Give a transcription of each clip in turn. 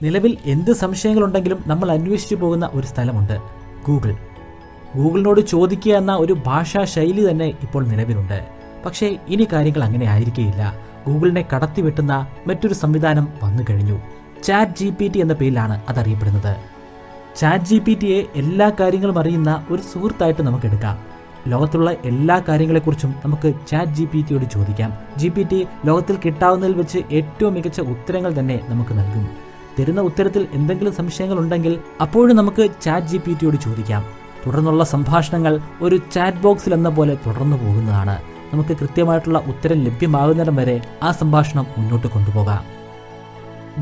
നിലവിൽ എന്ത് സംശയങ്ങളുണ്ടെങ്കിലും നമ്മൾ അന്വേഷിച്ചു പോകുന്ന ഒരു സ്ഥലമുണ്ട്, ഗൂഗിളിനോട് ചോദിക്കുക എന്ന ഒരു ഭാഷാ ശൈലി തന്നെ ഇപ്പോൾ നിലവിലുണ്ട്. പക്ഷേ ഇനി കാര്യങ്ങൾ അങ്ങനെ ആയിരിക്കുകയില്ല. ഗൂഗിളിനെ കടത്തിവെട്ടുന്ന മറ്റൊരു സംവിധാനം വന്നു കഴിഞ്ഞു. ChatGPT എന്ന പേരിലാണ് അതറിയപ്പെടുന്നത്. ChatGPTയെ എല്ലാ കാര്യങ്ങളും അറിയുന്ന ഒരു സുഹൃത്തായിട്ട് നമുക്ക് എടുക്കാം. ലോകത്തുള്ള എല്ലാ കാര്യങ്ങളെക്കുറിച്ചും നമുക്ക് ChatGPTയോട് ചോദിക്കാം. GPT ലോകത്തിൽ കിട്ടാവുന്നതിൽ വെച്ച് ഏറ്റവും മികച്ച ഉത്തരങ്ങൾ തന്നെ നമുക്ക് നൽകും. തരുന്ന ഉത്തരത്തിൽ എന്തെങ്കിലും സംശയങ്ങൾ ഉണ്ടെങ്കിൽ അപ്പോഴും നമുക്ക് ChatGPTയോട് ചോദിക്കാം. തുടർന്നുള്ള സംഭാഷണങ്ങൾ ഒരു ചാറ്റ് ബോക്സിൽ എന്ന പോലെ തുടർന്നു പോകുന്നതാണ്. നമുക്ക് കൃത്യമായിട്ടുള്ള ഉത്തരം ലഭ്യമാകുന്നിടം വരെ ആ സംഭാഷണം മുന്നോട്ട് കൊണ്ടുപോകാം.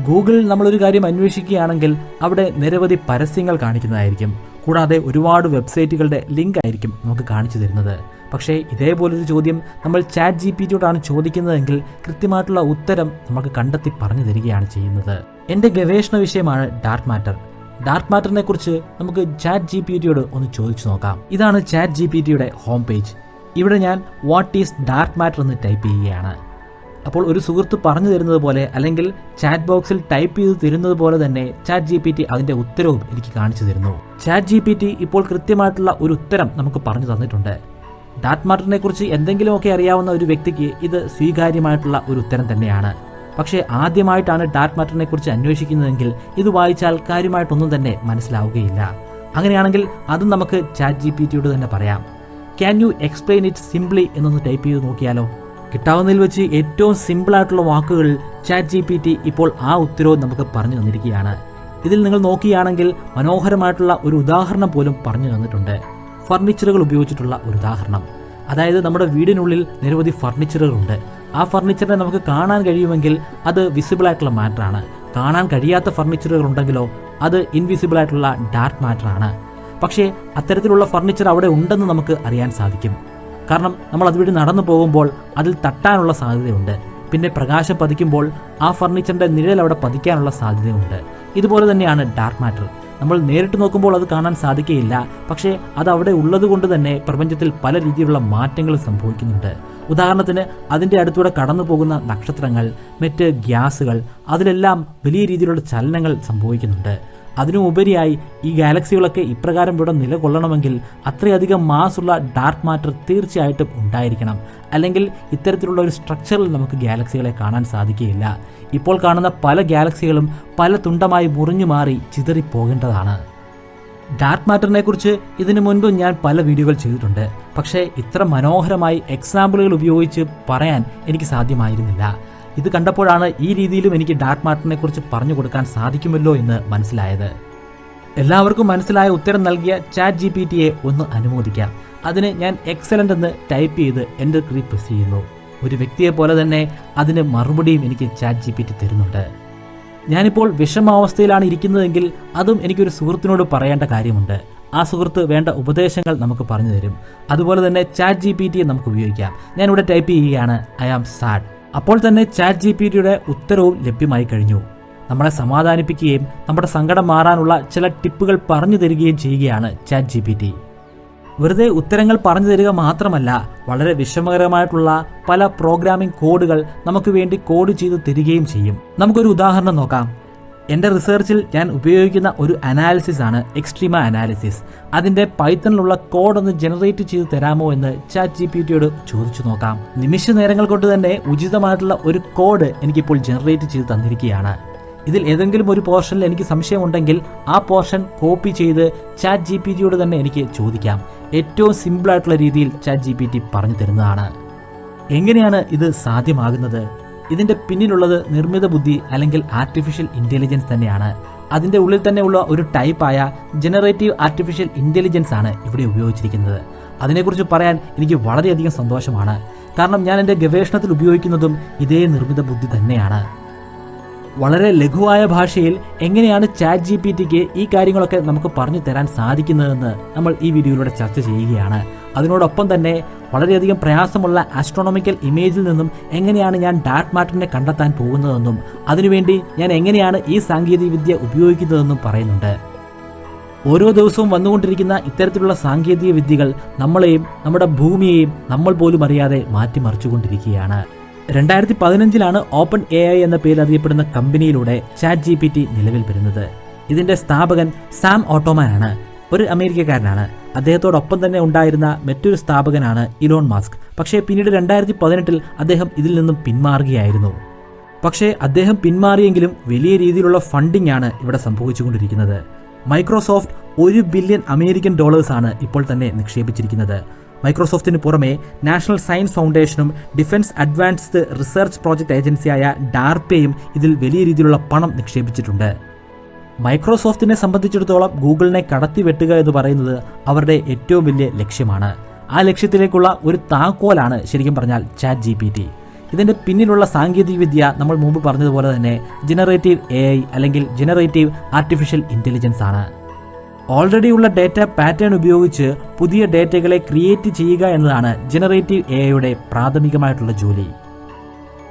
ഗൂഗിളിൽ നമ്മളൊരു കാര്യം അന്വേഷിക്കുകയാണെങ്കിൽ അവിടെ നിരവധി പരസ്യങ്ങൾ കാണിക്കുന്നതായിരിക്കും. കൂടാതെ ഒരുപാട് വെബ്സൈറ്റുകളുടെ ലിങ്ക് ആയിരിക്കും നമുക്ക് കാണിച്ചു തരുന്നത്. പക്ഷേ ഇതേപോലൊരു ചോദ്യം നമ്മൾ ChatGPTയോടാണ് ചോദിക്കുന്നതെങ്കിൽ കൃത്യമായിട്ടുള്ള ഉത്തരം നമുക്ക് കണ്ടെത്തി പറഞ്ഞു തരികയാണ് ചെയ്യുന്നത്. എൻ്റെ ഗവേഷണ വിഷയമാണ് ഡാർക്ക് മാറ്റർ. ഡാർക്ക് മാറ്ററിനെ കുറിച്ച് നമുക്ക് ChatGPTയോട് ഒന്ന് ചോദിച്ചു നോക്കാം. ഇതാണ് ChatGPTയുടെ ഹോം പേജ്. ഇവിടെ ഞാൻ വാട്ട് ഈസ് ഡാർക്ക് മാറ്റർ എന്ന് ടൈപ്പ് ചെയ്യുകയാണ്. അപ്പോൾ ഒരു സുഹൃത്ത് പറഞ്ഞു തരുന്നത് പോലെ അല്ലെങ്കിൽ ചാറ്റ് ബോക്സിൽ ടൈപ്പ് ചെയ്ത് തരുന്നത് പോലെ തന്നെ ChatGPT അതിൻ്റെ ഉത്തരവും എനിക്ക് കാണിച്ചു തരുന്നു. ChatGPT ഇപ്പോൾ കൃത്യമായിട്ടുള്ള ഒരു ഉത്തരം നമുക്ക് പറഞ്ഞു തന്നിട്ടുണ്ട്. ഡാർക്ക് മാറ്ററിനെ കുറിച്ച് എന്തെങ്കിലുമൊക്കെ അറിയാവുന്ന ഒരു വ്യക്തിക്ക് ഇത് സ്വീകാര്യമായിട്ടുള്ള ഒരു ഉത്തരം തന്നെയാണ്. പക്ഷേ ആദ്യമായിട്ടാണ് ഡാർക്ക് മാറ്ററിനെ കുറിച്ച് അന്വേഷിക്കുന്നതെങ്കിൽ ഇത് വായിച്ചാൽ കാര്യമായിട്ടൊന്നും തന്നെ മനസ്സിലാവുകയില്ല. അങ്ങനെയാണെങ്കിൽ അതും നമുക്ക് ChatGPTയോട് തന്നെ പറയാം. Can you explain it simply എന്നൊന്ന് ടൈപ്പ് ചെയ്ത് നോക്കിയാലോ? കിട്ടാവുന്നതിൽ വെച്ച് ഏറ്റവും സിമ്പിളായിട്ടുള്ള വാക്കുകളിൽ ChatGPT ഇപ്പോൾ ആ ഉത്തരവും നമുക്ക് പറഞ്ഞു തന്നിരിക്കുകയാണ്. ഇതിൽ നിങ്ങൾ നോക്കുകയാണെങ്കിൽ മനോഹരമായിട്ടുള്ള ഒരു ഉദാഹരണം പോലും പറഞ്ഞു തന്നിട്ടുണ്ട്. ഫർണിച്ചറുകൾ ഉപയോഗിച്ചിട്ടുള്ള ഒരു ഉദാഹരണം. അതായത് നമ്മുടെ വീടിനുള്ളിൽ നിരവധി ഫർണിച്ചറുകളുണ്ട്. ആ ഫർണിച്ചറിനെ നമുക്ക് കാണാൻ കഴിയുമെങ്കിൽ അത് വിസിബിൾ ആയിട്ടുള്ള മാറ്ററാണ്. കാണാൻ കഴിയാത്ത ഫർണിച്ചറുകൾ ഉണ്ടെങ്കിലോ അത് ഇൻവിസിബിൾ ആയിട്ടുള്ള ഡാർക്ക് മാറ്ററാണ്. പക്ഷേ അത്തരത്തിലുള്ള ഫർണിച്ചർ അവിടെ ഉണ്ടെന്ന് നമുക്ക് അറിയാൻ സാധിക്കും. കാരണം നമ്മൾ അതുവഴി നടന്നു പോകുമ്പോൾ അതിൽ തട്ടാനുള്ള സാധ്യതയുണ്ട്. പിന്നെ പ്രകാശം പതിക്കുമ്പോൾ ആ ഫർണിച്ചറിൻ്റെ നിഴൽ അവിടെ പതിക്കാനുള്ള സാധ്യതയുണ്ട്. ഇതുപോലെ തന്നെയാണ് ഡാർക്ക് മാറ്റർ. നമ്മൾ നേരിട്ട് നോക്കുമ്പോൾ അത് കാണാൻ സാധിക്കുകയില്ല. പക്ഷേ അത് അവിടെ ഉള്ളത് കൊണ്ട് തന്നെ പ്രപഞ്ചത്തിൽ പല രീതിയിലുള്ള മാറ്റങ്ങൾ സംഭവിക്കുന്നുണ്ട്. ഉദാഹരണത്തിന് അതിൻ്റെ അടുത്തൂടെ കടന്നു പോകുന്ന നക്ഷത്രങ്ങൾ, മറ്റ് ഗ്യാസുകൾ, അതിലെല്ലാം വലിയ രീതിയിലുള്ള ചലനങ്ങൾ സംഭവിക്കുന്നുണ്ട്. അതിനുപരിയായി ഈ ഗാലക്സികളൊക്കെ ഇപ്രകാരം ഇവിടെ നിലകൊള്ളണമെങ്കിൽ അത്രയധികം മാസുള്ള ഡാർക്ക് മാറ്റർ തീർച്ചയായിട്ടും ഉണ്ടായിരിക്കണം. അല്ലെങ്കിൽ ഇത്തരത്തിലുള്ള ഒരു സ്ട്രക്ചറിൽ നമുക്ക് ഗാലക്സികളെ കാണാൻ സാധിക്കുകയില്ല. ഇപ്പോൾ കാണുന്ന പല ഗാലക്സികളും പല തുണ്ടമായി മുറിഞ്ഞു മാറി ചിതറിപ്പോകേണ്ടതാണ്. ഡാർക്ക് മാറ്ററിനെ കുറിച്ച് ഇതിനു മുൻപ് ഞാൻ പല വീഡിയോകൾ ചെയ്തിട്ടുണ്ട്. പക്ഷേ ഇത്ര മനോഹരമായി എക്സാമ്പിളുകൾ ഉപയോഗിച്ച് പറയാൻ എനിക്ക് സാധ്യമായിരുന്നില്ല. ഇത് കണ്ടപ്പോഴാണ് ഈ രീതിയിലും എനിക്ക് ഡാർക്ക് മാറ്ററിനെ കുറിച്ച് പറഞ്ഞു കൊടുക്കാൻ സാധിക്കുമല്ലോ എന്ന് മനസ്സിലായത്. എല്ലാവർക്കും മനസ്സിലായ ഉത്തരം നൽകിയ ChatGPTയെ ഒന്ന് അനുമോദിക്കാം. അതിന് ഞാൻ എക്സലൻ്റ് എന്ന് ടൈപ്പ് ചെയ്ത് എൻ്റെ പ്രസ് ചെയ്യുന്നു. ഒരു വ്യക്തിയെ പോലെ തന്നെ അതിന് മറുപടിയും എനിക്ക് ChatGPT തരുന്നുണ്ട്. ഞാനിപ്പോൾ വിഷമാവസ്ഥയിലാണ് ഇരിക്കുന്നതെങ്കിൽ അതും എനിക്കൊരു സുഹൃത്തിനോട് പറയേണ്ട കാര്യമുണ്ട്. ആ സുഹൃത്ത് വേണ്ട ഉപദേശങ്ങൾ നമുക്ക് പറഞ്ഞു തരും. അതുപോലെ തന്നെ ChatGPTയെ നമുക്ക് ഉപയോഗിക്കാം. ഞാനിവിടെ ടൈപ്പ് ചെയ്യുകയാണ് ഐ ആം സാഡ്. അപ്പോൾ തന്നെ ChatGPTയുടെ ഉത്തരവും ലഭ്യമായി കഴിഞ്ഞു. നമ്മളെ സമാധാനിപ്പിക്കുകയും നമ്മുടെ സങ്കടം മാറാനുള്ള ചില ടിപ്പുകൾ പറഞ്ഞു തരികയും ചെയ്യുകയാണ് ChatGPT. വെറുതെ ഉത്തരങ്ങൾ പറഞ്ഞു തരിക മാത്രമല്ല, വളരെ വിഷമകരമായിട്ടുള്ള പല പ്രോഗ്രാമിംഗ് കോഡുകൾ നമുക്ക് വേണ്ടി കോഡ് ചെയ്ത് തരികയും ചെയ്യും. നമുക്കൊരു ഉദാഹരണം നോക്കാം. എൻ്റെ റിസർച്ചിൽ ഞാൻ ഉപയോഗിക്കുന്ന ഒരു അനാലിസിസ് ആണ് എക്സ്ട്രീമ അനാലിസിസ്. അതിൻ്റെ പൈത്തണിലുള്ള കോഡ് ഒന്ന് ജനറേറ്റ് ചെയ്ത് തരാമോ എന്ന് ChatGPTയോട് ചോദിച്ചു നോക്കാം. നിമിഷ നേരങ്ങൾ കൊണ്ട് തന്നെ ഉചിതമായിട്ടുള്ള ഒരു കോഡ് എനിക്കിപ്പോൾ ജനറേറ്റ് ചെയ്ത് തന്നിരിക്കുകയാണ്. ഇതിൽ ഏതെങ്കിലും ഒരു പോർഷനിൽ എനിക്ക് സംശയമുണ്ടെങ്കിൽ ആ പോർഷൻ കോപ്പി ചെയ്ത് ChatGPTയോട് തന്നെ എനിക്ക് ചോദിക്കാം. ഏറ്റവും സിമ്പിളായിട്ടുള്ള രീതിയിൽ ChatGPT പറഞ്ഞു തരുന്നതാണ്. എങ്ങനെയാണ് ഇത് സാധ്യമാകുന്നത്? ഇതിൻ്റെ പിന്നിലുള്ളത് നിർമ്മിത ബുദ്ധി അല്ലെങ്കിൽ ആർട്ടിഫിഷ്യൽ ഇൻ്റലിജൻസ് തന്നെയാണ്. അതിൻ്റെ ഉള്ളിൽ തന്നെ ഉള്ള ഒരു ടൈപ്പായ ജനറേറ്റീവ് ആർട്ടിഫിഷ്യൽ ഇൻ്റലിജൻസ് ആണ് ഇവിടെ ഉപയോഗിച്ചിരിക്കുന്നത്. അതിനെക്കുറിച്ച് പറയാൻ എനിക്ക് വളരെയധികം സന്തോഷമാണ്. കാരണം ഞാൻ എൻ്റെ ഗവേഷണത്തിൽ ഉപയോഗിക്കുന്നതും ഇതേ നിർമ്മിത ബുദ്ധി തന്നെയാണ്. വളരെ ലഘുവായ ഭാഷയിൽ എങ്ങനെയാണ് ChatGPTക്ക് ഈ കാര്യങ്ങളൊക്കെ നമുക്ക് പറഞ്ഞു തരാൻ സാധിക്കുന്നതെന്ന് നമ്മൾ ഈ വീഡിയോയിലൂടെ ചർച്ച ചെയ്യുകയാണ്. അതിനോടൊപ്പം തന്നെ വളരെയധികം പ്രയാസമുള്ള ആസ്ട്രോണോമിക്കൽ ഇമേജിൽ നിന്നും എങ്ങനെയാണ് ഞാൻ ഡാർക്ക് മാറ്ററിനെ കണ്ടെത്താൻ പോകുന്നതെന്നും അതിനുവേണ്ടി ഞാൻ എങ്ങനെയാണ് ഈ സാങ്കേതികവിദ്യ ഉപയോഗിക്കുന്നതെന്നും പറയുന്നുണ്ട്. ഓരോ ദിവസവും വന്നുകൊണ്ടിരിക്കുന്ന ഇത്തരത്തിലുള്ള സാങ്കേതിക വിദ്യകൾ നമ്മളെയും നമ്മുടെ ഭൂമിയെയും നമ്മൾ പോലും അറിയാതെ മാറ്റിമറിച്ചുകൊണ്ടിരിക്കുകയാണ്. 2015 ഓപ്പൺ AI എന്ന പേരിൽ അറിയപ്പെടുന്ന കമ്പനിയിലൂടെ ChatGPT നിലവിൽ വരുന്നത്. ഇതിന്റെ സ്ഥാപകൻ സാം ഓട്ടോമാൻ ആണ്. ഒരു അമേരിക്കക്കാരനാണ്. അദ്ദേഹത്തോടൊപ്പം തന്നെ ഉണ്ടായിരുന്ന മറ്റൊരു സ്ഥാപകനാണ് ഇലോൺ മസ്ക്. പക്ഷേ പിന്നീട് 2018 അദ്ദേഹം ഇതിൽ നിന്നും പിന്മാറുകയായിരുന്നു. പക്ഷേ അദ്ദേഹം പിന്മാറിയെങ്കിലും വലിയ രീതിയിലുള്ള ഫണ്ടിംഗ് ആണ് ഇവിടെ സംഭവിച്ചുകൊണ്ടിരിക്കുന്നത്. മൈക്രോസോഫ്റ്റ് $1 ബില്യൺ ആണ് ഇപ്പോൾ തന്നെ നിക്ഷേപിച്ചിരിക്കുന്നത്. മൈക്രോസോഫ്റ്റിന് പുറമെ നാഷണൽ സയൻസ് ഫൗണ്ടേഷനും ഡിഫൻസ് അഡ്വാൻസ്ഡ് റിസർച്ച് പ്രോജക്ട് ഏജൻസിയായ ഡാർപയും ഇതിൽ വലിയ രീതിയിലുള്ള പണം നിക്ഷേപിച്ചിട്ടുണ്ട്. മൈക്രോസോഫ്റ്റിനെ സംബന്ധിച്ചിടത്തോളം ഗൂഗിളിനെ കടത്തിവെട്ടുക എന്ന് പറയുന്നത് അവരുടെ ഏറ്റവും വലിയ ലക്ഷ്യമാണ്. ആ ലക്ഷ്യത്തിലേക്കുള്ള ഒരു താക്കോലാണ് ശരിക്കും പറഞ്ഞാൽ ChatGPT. ഇതിന്റെ പിന്നിലുള്ള സാങ്കേതികവിദ്യ നമ്മൾ മുമ്പ് പറഞ്ഞതുപോലെ തന്നെ ജനറേറ്റീവ് AI അല്ലെങ്കിൽ ജനറേറ്റീവ് ആർട്ടിഫിഷ്യൽ ഇന്റലിജൻസ് ആണ്. ഓൾറെഡി ഉള്ള ഡേറ്റ പാറ്റേൺ ഉപയോഗിച്ച് പുതിയ ഡേറ്റകളെ ക്രിയേറ്റ് ചെയ്യുക എന്നതാണ് ജനറേറ്റീവ് AIയുടെ പ്രാഥമികമായിട്ടുള്ള ജോലി.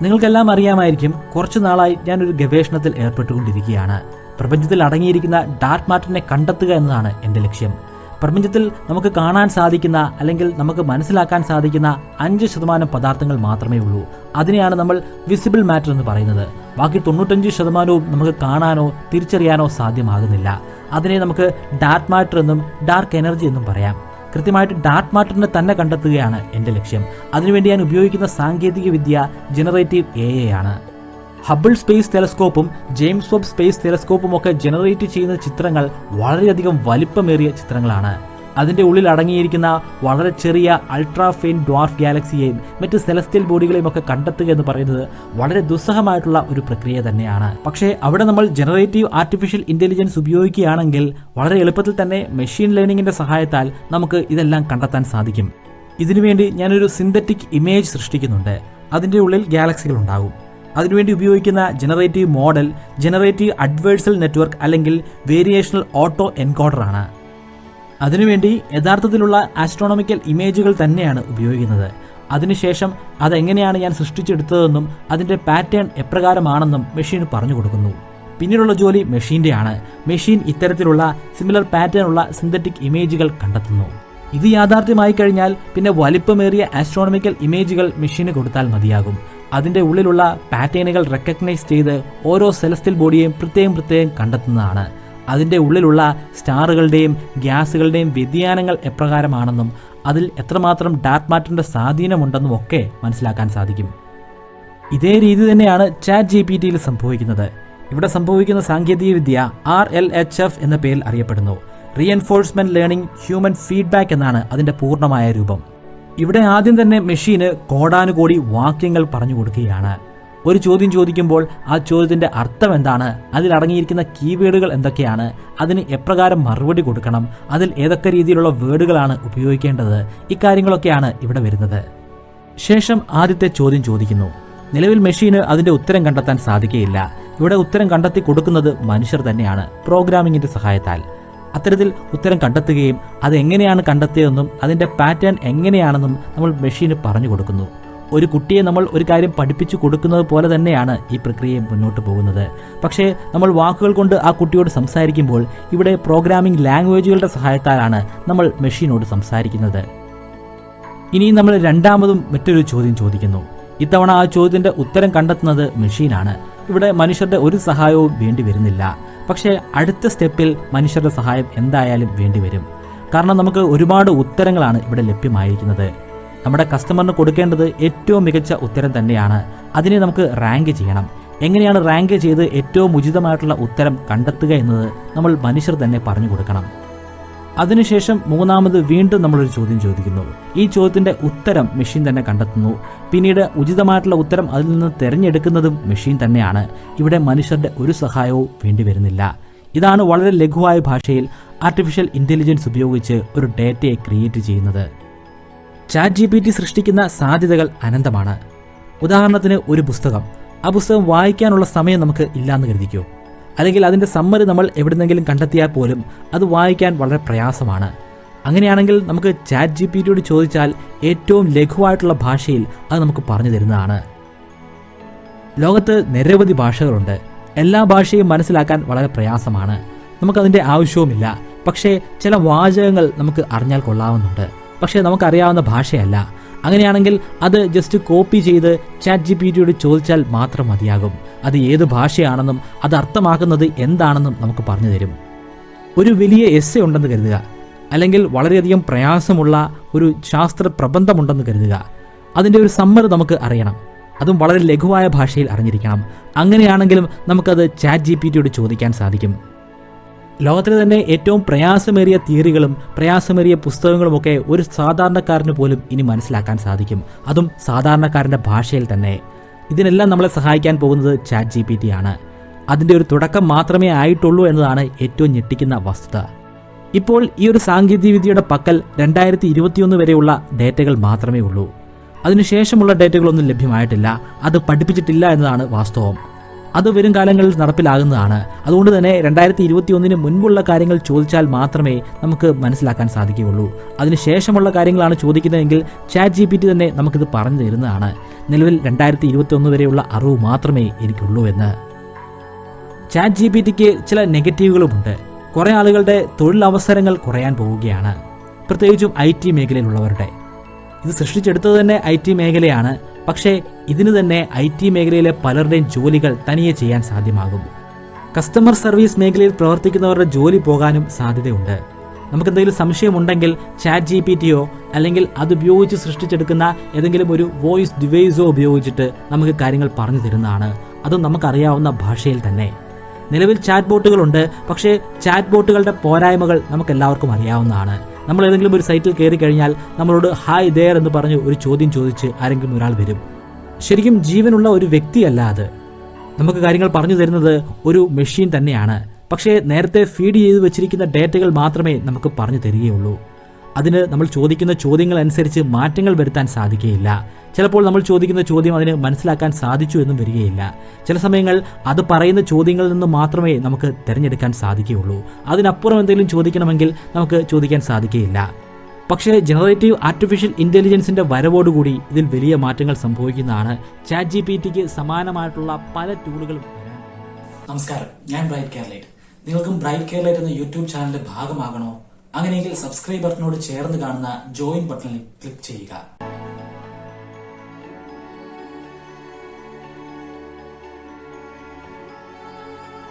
നിങ്ങൾക്കെല്ലാം അറിയാമായിരിക്കും, കുറച്ചു നാളായി ഞാനൊരു ഗവേഷണത്തിൽ ഏർപ്പെട്ടുകൊണ്ടിരിക്കുകയാണ്. പ്രപഞ്ചത്തിൽ അടങ്ങിയിരിക്കുന്ന ഡാർക്ക് മാറ്ററിനെ കണ്ടെത്തുക എന്നതാണ് എൻ്റെ ലക്ഷ്യം. പ്രപഞ്ചത്തിൽ നമുക്ക് കാണാൻ സാധിക്കുന്ന അല്ലെങ്കിൽ നമുക്ക് മനസ്സിലാക്കാൻ സാധിക്കുന്ന 5% പദാർത്ഥങ്ങൾ മാത്രമേ ഉള്ളൂ. അതിനെയാണ് നമ്മൾ വിസിബിൾ മാറ്റർ എന്ന് പറയുന്നത്. ബാക്കി 95% നമുക്ക് കാണാനോ തിരിച്ചറിയാനോ സാധ്യമാകുന്നില്ല. അതിനെ നമുക്ക് ഡാർക്ക് മാറ്റർ എന്നും ഡാർക്ക് എനർജി എന്നും പറയാം. കൃത്യമായിട്ട് ഡാർക്ക് മാറ്ററിനെ തന്നെ കണ്ടെത്തുകയാണ് എൻ്റെ ലക്ഷ്യം. അതിനുവേണ്ടി ഞാൻ ഉപയോഗിക്കുന്ന സാങ്കേതിക വിദ്യ ജനറേറ്റീവ് AI ആണ്. ഹബിൾ സ്പേസ് ടെലസ്കോപ്പും ജെയിംസ് വെബ് സ്പേസ് ടെലസ്കോപ്പും ഒക്കെ ജനറേറ്റ് ചെയ്യുന്ന ചിത്രങ്ങൾ വളരെയധികം വലിപ്പമേറിയ ചിത്രങ്ങളാണ്. അതിൻ്റെ ഉള്ളിൽ അടങ്ങിയിരിക്കുന്ന വളരെ ചെറിയ അൾട്രാ ഫെയിൻ ഡ്വാർഫ് ഗാലക്സിയെയും മറ്റ് സെലസ്റ്റിയൽ ബോഡികളെയും ഒക്കെ കണ്ടെത്തുക എന്ന് പറയുന്നത് വളരെ ദുസ്സഹമായിട്ടുള്ള ഒരു പ്രക്രിയ തന്നെയാണ്. പക്ഷേ അവിടെ നമ്മൾ ജനറേറ്റീവ് ആർട്ടിഫിഷ്യൽ ഇന്റലിജൻസ് ഉപയോഗിക്കുകയാണെങ്കിൽ വളരെ എളുപ്പത്തിൽ തന്നെ മെഷീൻ ലേണിംഗിന്റെ സഹായത്താൽ നമുക്ക് ഇതെല്ലാം കണ്ടെത്താൻ സാധിക്കും. ഇതിനുവേണ്ടി ഞാനൊരു സിന്തറ്റിക് ഇമേജ് സൃഷ്ടിക്കുന്നുണ്ട്. അതിൻ്റെ ഉള്ളിൽ ഗാലക്സികൾ ഉണ്ടാകും. അതിനുവേണ്ടി ഉപയോഗിക്കുന്ന ജനറേറ്റീവ് മോഡൽ ജനറേറ്റീവ് അഡ്വേഴ്സൽ നെറ്റ്വർക്ക് അല്ലെങ്കിൽ വേരിയേഷണൽ ഓട്ടോ എൻകോഡർ ആണ്. അതിനുവേണ്ടി യഥാർത്ഥത്തിലുള്ള ആസ്ട്രോണമിക്കൽ ഇമേജുകൾ തന്നെയാണ് ഉപയോഗിക്കുന്നത്. അതിനുശേഷം അതെങ്ങനെയാണ് ഞാൻ സൃഷ്ടിച്ചെടുത്തതെന്നും അതിൻ്റെ പാറ്റേൺ എപ്രകാരമാണെന്നും മെഷീന് പറഞ്ഞു കൊടുക്കുന്നു. പിന്നീടുള്ള ജോലി മെഷീൻ്റെയാണ്. മെഷീൻ ഇത്തരത്തിലുള്ള സിമിലർ പാറ്റേൺ ഉള്ള സിന്തറ്റിക് ഇമേജുകൾ കണ്ടെത്തുന്നു. ഇത് യാഥാർത്ഥ്യമായി കഴിഞ്ഞാൽ പിന്നെ വലിപ്പമേറിയ ആസ്ട്രോണമിക്കൽ ഇമേജുകൾ മെഷീന് കൊടുത്താൽ മതിയാകും. അതിൻ്റെ ഉള്ളിലുള്ള പാറ്റേണുകൾ റെക്കഗ്നൈസ് ചെയ്ത് ഓരോ സെലസ്റ്റിയൽ ബോഡിയെയും പ്രത്യേകം കണ്ടെത്തുന്നതാണ്. അതിൻ്റെ ഉള്ളിലുള്ള സ്റ്റാറുകളുടെയും ഗ്യാസുകളുടെയും വ്യതിയാനങ്ങൾ എപ്രകാരമാണെന്നും അതിൽ എത്രമാത്രം ഡാർക്ക് മാറ്ററിന്റെ സ്വാധീനമുണ്ടെന്നും ഒക്കെ മനസ്സിലാക്കാൻ സാധിക്കും. ഇതേ രീതി തന്നെയാണ് ChatGPTയിൽ സംഭവിക്കുന്നത്. ഇവിടെ സംഭവിക്കുന്ന സാങ്കേതികവിദ്യ RLHF എന്ന പേരിൽ അറിയപ്പെടുന്നു. റീഎൻഫോഴ്സ്മെന്റ് ലേണിംഗ് ഹ്യൂമൻ ഫീഡ്ബാക്ക് എന്നാണ് അതിൻ്റെ പൂർണ്ണമായ രൂപം. ഇവിടെ ആദ്യം തന്നെ മെഷീന് കോടാനുകോടി വാക്യങ്ങൾ പറഞ്ഞു കൊടുക്കുകയാണ്. ഒരു ചോദ്യം ചോദിക്കുമ്പോൾ ആ ചോദ്യത്തിന്റെ അർത്ഥം എന്താണ്, അതിൽ അടങ്ങിയിരിക്കുന്ന കീവേഡുകൾ എന്തൊക്കെയാണ്, അതിന് എപ്രകാരം മറുപടി കൊടുക്കണം, അതിൽ ഏതൊക്കെ രീതിയിലുള്ള വേർഡുകളാണ് ഉപയോഗിക്കേണ്ടത്, ഇക്കാര്യങ്ങളൊക്കെയാണ് ഇവിടെ വരുന്നത്. ശേഷം ആദ്യത്തെ ചോദ്യം ചോദിക്കുന്നു. നിലവിൽ മെഷീന് അതിന്റെ ഉത്തരം കണ്ടെത്താൻ സാധിക്കുകയില്ല. ഇവിടെ ഉത്തരം കണ്ടെത്തി കൊടുക്കുന്നത് മനുഷ്യർ തന്നെയാണ്, പ്രോഗ്രാമിങ്ങിന്റെ സഹായത്താൽ. അത്തരത്തിൽ ഉത്തരം കണ്ടെത്തുകയും അതെങ്ങനെയാണ് കണ്ടെത്തിയതെന്നും അതിൻ്റെ പാറ്റേൺ എങ്ങനെയാണെന്നും നമ്മൾ മെഷീന് പറഞ്ഞു കൊടുക്കുന്നു. ഒരു കുട്ടിയെ നമ്മൾ ഒരു കാര്യം പഠിപ്പിച്ചു കൊടുക്കുന്നത് പോലെ തന്നെയാണ് ഈ പ്രക്രിയ മുന്നോട്ട് പോകുന്നത്. പക്ഷേ നമ്മൾ വാക്കുകൾ കൊണ്ട് ആ കുട്ടിയോട് സംസാരിക്കുമ്പോൾ ഇവിടെ പ്രോഗ്രാമിംഗ് ലാംഗ്വേജുകളുടെ സഹായത്താലാണ് നമ്മൾ മെഷീനോട് സംസാരിക്കുന്നത്. ഇനി നമ്മൾ രണ്ടാമതും മറ്റൊരു ചോദ്യം ചോദിക്കുന്നു. ഇത്തവണ ആ ചോദ്യത്തിന്റെ ഉത്തരം കണ്ടെത്തുന്നത് മെഷീനാണ്. ഇവിടെ മനുഷ്യരുടെ ഒരു സഹായവും വേണ്ടി വരുന്നില്ല. പക്ഷേ അടുത്ത സ്റ്റെപ്പിൽ മനുഷ്യരുടെ സഹായം എന്തായാലും വേണ്ടിവരും. കാരണം നമുക്ക് ഒരുപാട് ഉത്തരങ്ങളാണ് ഇവിടെ ലഭ്യമായിരിക്കുന്നത്. നമ്മുടെ കസ്റ്റമറിന് കൊടുക്കേണ്ടത് ഏറ്റവും മികച്ച ഉത്തരം തന്നെയാണ്. അതിനെ നമുക്ക് റാങ്ക് ചെയ്യണം. എങ്ങനെയാണ് റാങ്ക് ചെയ്ത് ഏറ്റവും ഉചിതമായിട്ടുള്ള ഉത്തരം കണ്ടെത്തുക എന്നത് നമ്മൾ മനുഷ്യർ തന്നെ പറഞ്ഞു കൊടുക്കണം. അതിനുശേഷം മൂന്നാമത് വീണ്ടും നമ്മളൊരു ചോദ്യം ചോദിക്കുന്നു. ഈ ചോദ്യത്തിന്റെ ഉത്തരം മെഷീൻ തന്നെ കണ്ടെത്തുന്നു. പിന്നീട് ഉചിതമായിട്ടുള്ള ഉത്തരം അതിൽ നിന്ന് തിരഞ്ഞെടുക്കുന്നതും മെഷീൻ തന്നെയാണ്. ഇവിടെ മനുഷ്യരുടെ ഒരു സഹായവും വേണ്ടി വരുന്നില്ല. ഇതാണ് വളരെ ലഘുവായ ഭാഷയിൽ ആർട്ടിഫിഷ്യൽ ഇന്റലിജൻസ് ഉപയോഗിച്ച് ഒരു ഡേറ്റയെ ക്രിയേറ്റ് ചെയ്യുന്നത്. ChatGPT സൃഷ്ടിക്കുന്ന സാധ്യതകൾ അനന്തമാണ്. ഉദാഹരണത്തിന് ഒരു പുസ്തകം. ആ പുസ്തകം വായിക്കാനുള്ള സമയം നമുക്ക് ഇല്ലാന്ന് കരുതിക്കോ. അല്ലെങ്കിൽ അതിൻ്റെ സമ്മറി നമ്മൾ എവിടെന്നെങ്കിലും കണ്ടെത്തിയാൽ പോലും അത് വായിക്കാൻ വളരെ പ്രയാസമാണ്. അങ്ങനെയാണെങ്കിൽ നമുക്ക് ChatGPTയോട് ചോദിച്ചാൽ ഏറ്റവും ലഘുവായിട്ടുള്ള ഭാഷയിൽ അത് നമുക്ക് പറഞ്ഞു തരുന്നതാണ്. ലോകത്ത് നിരവധി ഭാഷകളുണ്ട്. എല്ലാ ഭാഷയും മനസ്സിലാക്കാൻ വളരെ പ്രയാസമാണ്. നമുക്കതിൻ്റെ ആവശ്യവുമില്ല. പക്ഷേ ചില വാചകങ്ങൾ നമുക്ക് അറിഞ്ഞാൽ കൊള്ളാവുന്നുണ്ട്. പക്ഷേ നമുക്കറിയാവുന്ന ഭാഷയല്ല. അങ്ങനെയാണെങ്കിൽ അത് ജസ്റ്റ് കോപ്പി ചെയ്ത് ChatGPT ചോദിച്ചാൽ മാത്രം മതിയാകും. അത് ഏത് ഭാഷയാണെന്നും അത് അർത്ഥമാക്കുന്നത് എന്താണെന്നും നമുക്ക് പറഞ്ഞു തരും. ഒരു വലിയ എസ്സേ ഉണ്ടെന്ന് കരുതുക, അല്ലെങ്കിൽ വളരെയധികം പ്രയാസമുള്ള ഒരു ശാസ്ത്ര പ്രബന്ധമുണ്ടെന്ന് കരുതുക. അതിൻ്റെ ഒരു സമ്മറി നമുക്ക് അറിയണം, അതും വളരെ ലഘുവായ ഭാഷയിൽ അറിഞ്ഞിരിക്കണം. അങ്ങനെയാണെങ്കിലും നമുക്കത് ChatGPT ചോദിക്കാൻ സാധിക്കും. ലോകത്തിലെ തന്നെ ഏറ്റവും പ്രയാസമേറിയ തിയറികളും പ്രയാസമേറിയ പുസ്തകങ്ങളുമൊക്കെ ഒരു സാധാരണക്കാരന് പോലും ഇനി മനസ്സിലാക്കാൻ സാധിക്കും, അതും സാധാരണക്കാരൻ്റെ ഭാഷയിൽ തന്നെ. ഇതിനെല്ലാം നമ്മളെ സഹായിക്കാൻ പോകുന്നത് ChatGPT ആണ്. അതിൻ്റെ ഒരു തുടക്കം മാത്രമേ ആയിട്ടുള്ളൂ എന്നതാണ് ഏറ്റവും ഞെട്ടിക്കുന്ന വസ്തുത. ഇപ്പോൾ ഈ ഒരു സാങ്കേതികവിദ്യയുടെ പക്കൽ 2021 വരെയുള്ള ഡേറ്റകൾ മാത്രമേ ഉള്ളൂ. അതിനുശേഷമുള്ള ഡേറ്റകളൊന്നും ലഭ്യമായിട്ടില്ല, അത് പഠിപ്പിച്ചിട്ടില്ല എന്നതാണ് വാസ്തവം. അത് വരും കാലങ്ങളിൽ നടപ്പിലാകുന്നതാണ്. അതുകൊണ്ട് തന്നെ 2021 മുൻപുള്ള കാര്യങ്ങൾ ചോദിച്ചാൽ മാത്രമേ നമുക്ക് മനസ്സിലാക്കാൻ സാധിക്കുകയുള്ളൂ. അതിനുശേഷമുള്ള കാര്യങ്ങളാണ് ചോദിക്കുന്നതെങ്കിൽ ChatGPT തന്നെ നമുക്കിത് പറഞ്ഞു തരുന്നതാണ്. നിലവിൽ 2021 വരെയുള്ള അറിവ് മാത്രമേ എനിക്കുള്ളൂ എന്ന്. ChatGPTക്ക് ചില നെഗറ്റീവുകളുമുണ്ട്. കുറേ ആളുകളുടെ തൊഴിലവസരങ്ങൾ കുറയാൻ പോവുകയാണ്, പ്രത്യേകിച്ചും IT മേഖലയിലുള്ളവരുടെ. ഇത് സൃഷ്ടിച്ചെടുത്തത് തന്നെ IT മേഖലയാണ്. പക്ഷേ ഇതിന് തന്നെ IT മേഖലയിലെ പലരുടെയും ജോലികൾ തനിയെ ചെയ്യാൻ സാധ്യമാകും. കസ്റ്റമർ സർവീസ് മേഖലയിൽ പ്രവർത്തിക്കുന്നവരുടെ ജോലി പോകാനും സാധ്യതയുണ്ട്. നമുക്കെന്തെങ്കിലും സംശയമുണ്ടെങ്കിൽ ChatGPTയോ അല്ലെങ്കിൽ അതുപയോഗിച്ച് സൃഷ്ടിച്ചെടുക്കുന്ന ഏതെങ്കിലും ഒരു വോയിസ് ഡിവൈസോ ഉപയോഗിച്ചിട്ട് നമുക്ക് കാര്യങ്ങൾ പറഞ്ഞു തരുന്നതാണ്, അതും നമുക്കറിയാവുന്ന ഭാഷയിൽ തന്നെ. നിലവിൽ ചാറ്റ് ബോട്ടുകളുണ്ട്, പക്ഷേ ചാറ്റ് ബോട്ടുകളുടെ പോരായ്മകൾ നമുക്കെല്ലാവർക്കും അറിയാവുന്നതാണ്. നമ്മൾ ഏതെങ്കിലും ഒരു സൈറ്റിൽ കയറി കഴിഞ്ഞാൽ നമ്മളോട് ഹായ് ദേർ എന്ന് പറഞ്ഞ് ഒരു ചോദ്യം ചോദിച്ച് ആരെങ്കിലും ഒരാൾ വരും. ശരിക്കും ജീവനുള്ള ഒരു വ്യക്തിയല്ല അത്. നമുക്ക് കാര്യങ്ങൾ പറഞ്ഞു തരുന്നത് ഒരു മെഷീൻ തന്നെയാണ്. പക്ഷേ നേരത്തെ ഫീഡ് ചെയ്ത് വെച്ചിരിക്കുന്ന ഡേറ്റകൾ മാത്രമേ നമുക്ക് പറഞ്ഞു തരികയുള്ളൂ. അതിന് നമ്മൾ ചോദിക്കുന്ന ചോദ്യങ്ങൾ അനുസരിച്ച് മാറ്റങ്ങൾ വരുത്താൻ സാധിക്കുകയില്ല. ചിലപ്പോൾ നമ്മൾ ചോദിക്കുന്ന ചോദ്യം അതിന് മനസ്സിലാക്കാൻ സാധിച്ചു എന്നും വരികയില്ല. ചില സമയങ്ങൾ അത് പറയുന്ന ചോദ്യങ്ങളിൽ നിന്ന് മാത്രമേ നമുക്ക് തിരഞ്ഞെടുക്കാൻ സാധിക്കുകയുള്ളൂ. അതിനപ്പുറം എന്തെങ്കിലും ചോദിക്കണമെങ്കിൽ നമുക്ക് ചോദിക്കാൻ സാധിക്കുകയില്ല. പക്ഷേ ജനറേറ്റീവ് ആർട്ടിഫിഷ്യൽ ഇൻ്റലിജൻസിൻ്റെ വരവോടുകൂടി ഇതിൽ വലിയ മാറ്റങ്ങൾ സംഭവിക്കുന്നതാണ്. ChatGPTക്ക് സമാനമായിട്ടുള്ള പല ടൂളുകളും വരാൻ. നമസ്കാരം, ഞാൻ ബ്രൈറ്റ് കേരളൈറ്റ്. നിങ്ങൾക്കും ബ്രൈറ്റ് കേരളൈറ്റ് എന്ന യൂട്യൂബ് ചാനലിന്റെ ഭാഗമാകണോ? അങ്ങനെയെങ്കിൽ സബ്സ്ക്രൈബ് ബട്ടനോട് ചേർന്ന് കാണുന്ന ജോയിൻ ബട്ടണിൽ ക്ലിക്ക് ചെയ്യുക.